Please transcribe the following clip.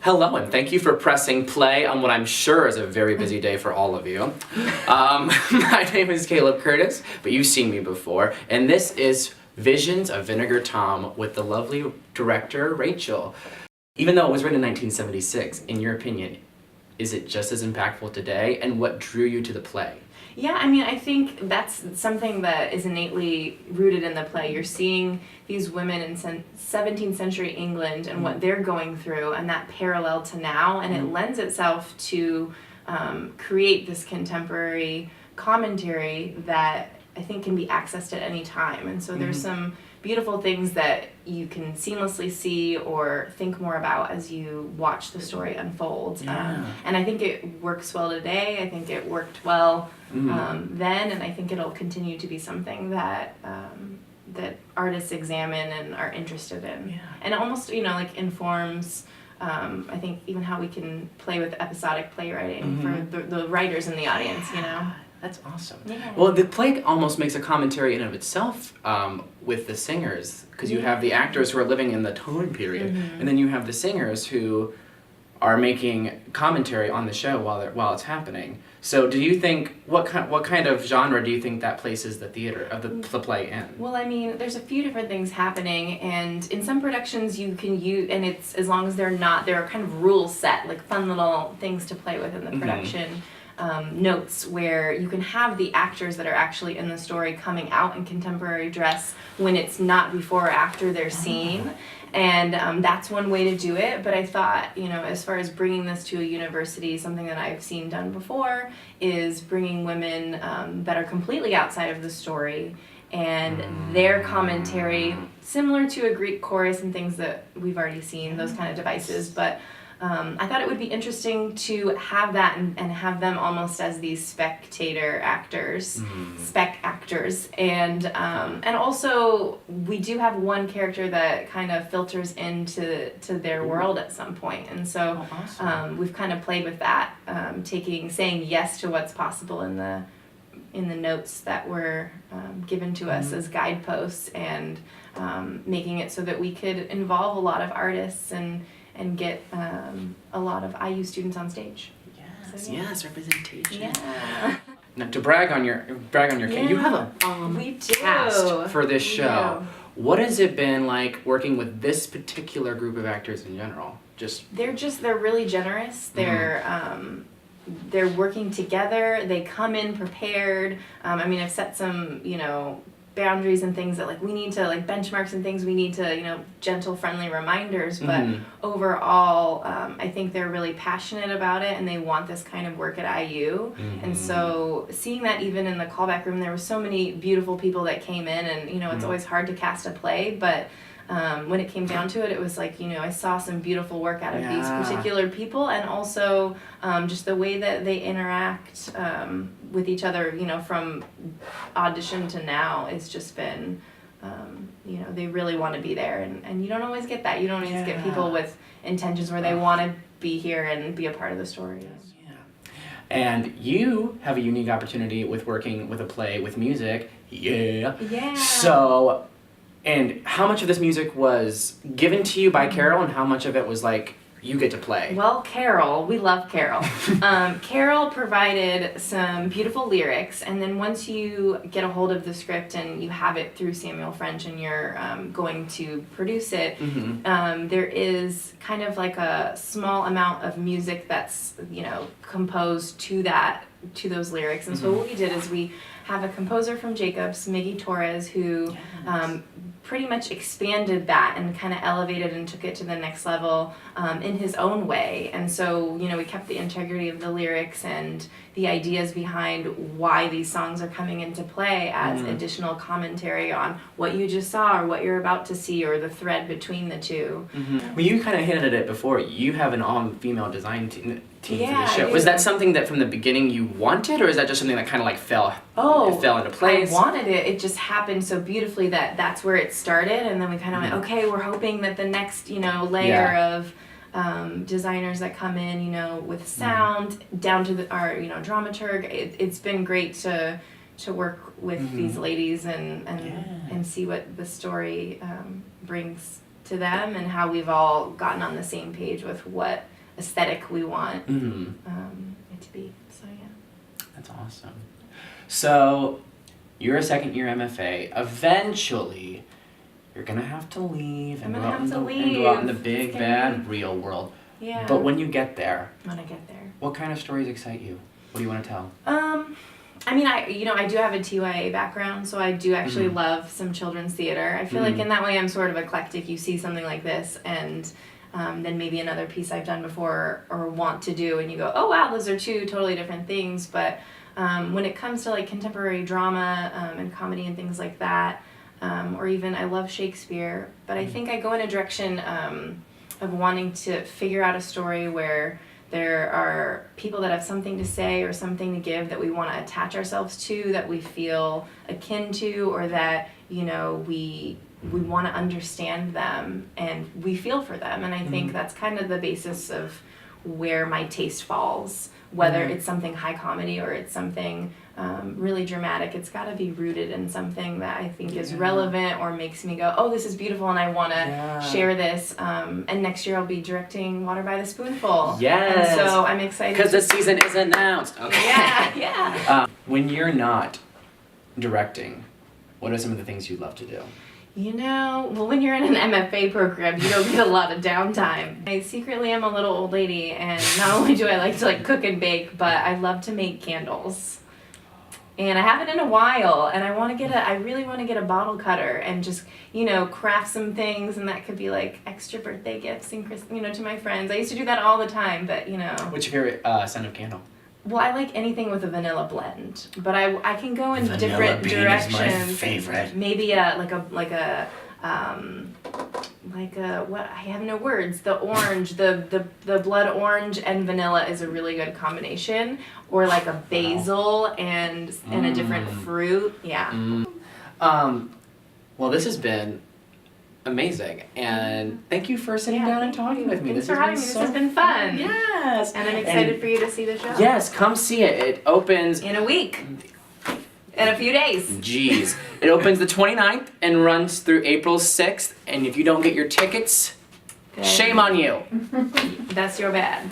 Hello, and thank you for pressing play on what I'm sure is a very busy day for all of you. My name is Caleb Curtis, but you've seen me before, and this is Visions of Vinegar Tom with the lovely director, Rachel. Even though it was written in 1976, in your opinion, is it just as impactful today, and what drew you to the play? Yeah, I mean, I think that's something that is innately rooted in the play. You're seeing these women in 17th century England and what they're going through, and that parallel to now, and it lends itself to create this contemporary commentary that I think can be accessed at any time. And so there's some beautiful things that you can seamlessly see or think more about as you watch the story unfold. And I think it works well today. I think it worked well then, and I think it'll continue to be something that that artists examine and are interested in. And almost, like informs I think even how we can play with episodic playwriting for the writers in the audience, That's awesome. Yeah. Well, the play almost makes a commentary in and of itself with the singers, because you have the actors who are living in the time period, and then you have the singers who are making commentary on the show while it's happening. So, do you think what kind of genre do you think that places the theater the play in? Well, I mean, there's a few different things happening, and in some productions you can use, and it's as long as there are kind of rules set, like fun little things to play with in the production. Notes where you can have the actors that are actually in the story coming out in contemporary dress when it's not before or after their scene. And that's one way to do it. But I thought, as far as bringing this to a university, something that I've seen done before is bringing women that are completely outside of the story and their commentary, similar to a Greek chorus and things that we've already seen, those kind of devices. But I thought it would be interesting to have that and have them almost as these spectator actors, spec actors, and also we do have one character that kind of filters into their world at some point, and so we've kind of played with that, saying yes to what's possible in the notes that were given to us as guideposts, and making it so that we could involve a lot of artists and get a lot of IU students on stage. Yes, representation. Yeah. Now, to brag on your you have a cast for this show. What has it been like working with this particular group of actors in general? They're really generous. They're working together. They come in prepared. I've set some, boundaries and things that we need to benchmarks and things we need to gentle friendly reminders, but overall I think they're really passionate about it and they want this kind of work at IU. And so seeing that even in the callback room, there were so many beautiful people that came in, and it's always hard to cast a play, but when it came down to it, it was I saw some beautiful work out of these particular people, and also just the way that they interact with each other, from audition to now, it's just been, they really want to be there, and you don't always get that. You don't always get people with intentions where they want to be here and be a part of the story. And you have a unique opportunity with working with a play with music. So, and how much of this music was given to you by Carol, and how much of it was you get to play? Well, Carol, we love Carol. Carol provided some beautiful lyrics, and then once you get a hold of the script and you have it through Samuel French and you're going to produce it, there is kind of a small amount of music that's composed to those lyrics. And so what we did is we have a composer from Jacobs, Miggy Torres, who pretty much expanded that and kind of elevated and took it to the next level in his own way. And so, we kept the integrity of the lyrics and the ideas behind why these songs are coming into play as additional commentary on what you just saw or what you're about to see, or the thread between the two. Well, you kind of hinted at it before. You have an all-female design team for the show. I Was that something that from the beginning you wanted, or is that just something that kind of fell into place? I wanted it. It just happened so beautifully that that's where it started, and then we kind of went, okay, we're hoping that the next layer of designers that come in, with sound down to our dramaturg. It's been great to work with these ladies and see what the story brings to them and how we've all gotten on the same page with what aesthetic we want it to be. So yeah. That's awesome. So you're a second year MFA. Eventually, you're gonna have to leave and, I'm go gonna out, have to and go out in the leave. big It's bad scary. real world. Yeah. But when you get there, When I get there. what kind of stories excite you? What do you want to tell? I mean, I do have a TYA background, so I do actually love some children's theater. I feel like in that way I'm sort of eclectic. You see something like this and then maybe another piece I've done before or want to do and you go, oh wow, those are two totally different things. But when it comes to like contemporary drama and comedy and things like that, or even I love Shakespeare, but I think I go in a direction of wanting to figure out a story where there are people that have something to say or something to give that we want to attach ourselves to, that we feel akin to, or that, you know, we want to understand them and we feel for them. And I think that's kind of the basis of where my taste falls, whether it's something high comedy or it's something really dramatic. It's got to be rooted in something that I think is relevant or makes me go, oh, this is beautiful and I want to share this. And next year I'll be directing Water by the Spoonful. Yes. And so I'm excited. Because the season is announced. Okay. Yeah. When you're not directing, what are some of the things you'd love to do? You know, well, when you're in an MFA program, you don't get a lot of downtime. I secretly am a little old lady, and not only do I like to like cook and bake, but I love to make candles. And I haven't in a while, and I really want to get a bottle cutter and just, you know, craft some things, and that could be like extra birthday gifts and to my friends. I used to do that all the time, but you know. What's your favorite scent of candle? Well, I like anything with a vanilla blend, but I can go in Vanilla different bean directions. is my favorite. Maybe what, I have no words. The orange, the blood orange and vanilla is a really good combination, or like a basil and a different fruit. Yeah. Well, this has been amazing, and thank you for sitting down and talking with me. Thanks for having me. This has been fun. Yes. And I'm excited for you to see the show. Yes, come see it. It opens In a week. In a few days. Jeez. It opens the 29th and runs through April 6th, and if you don't get your tickets, Good. shame on you. That's your bad.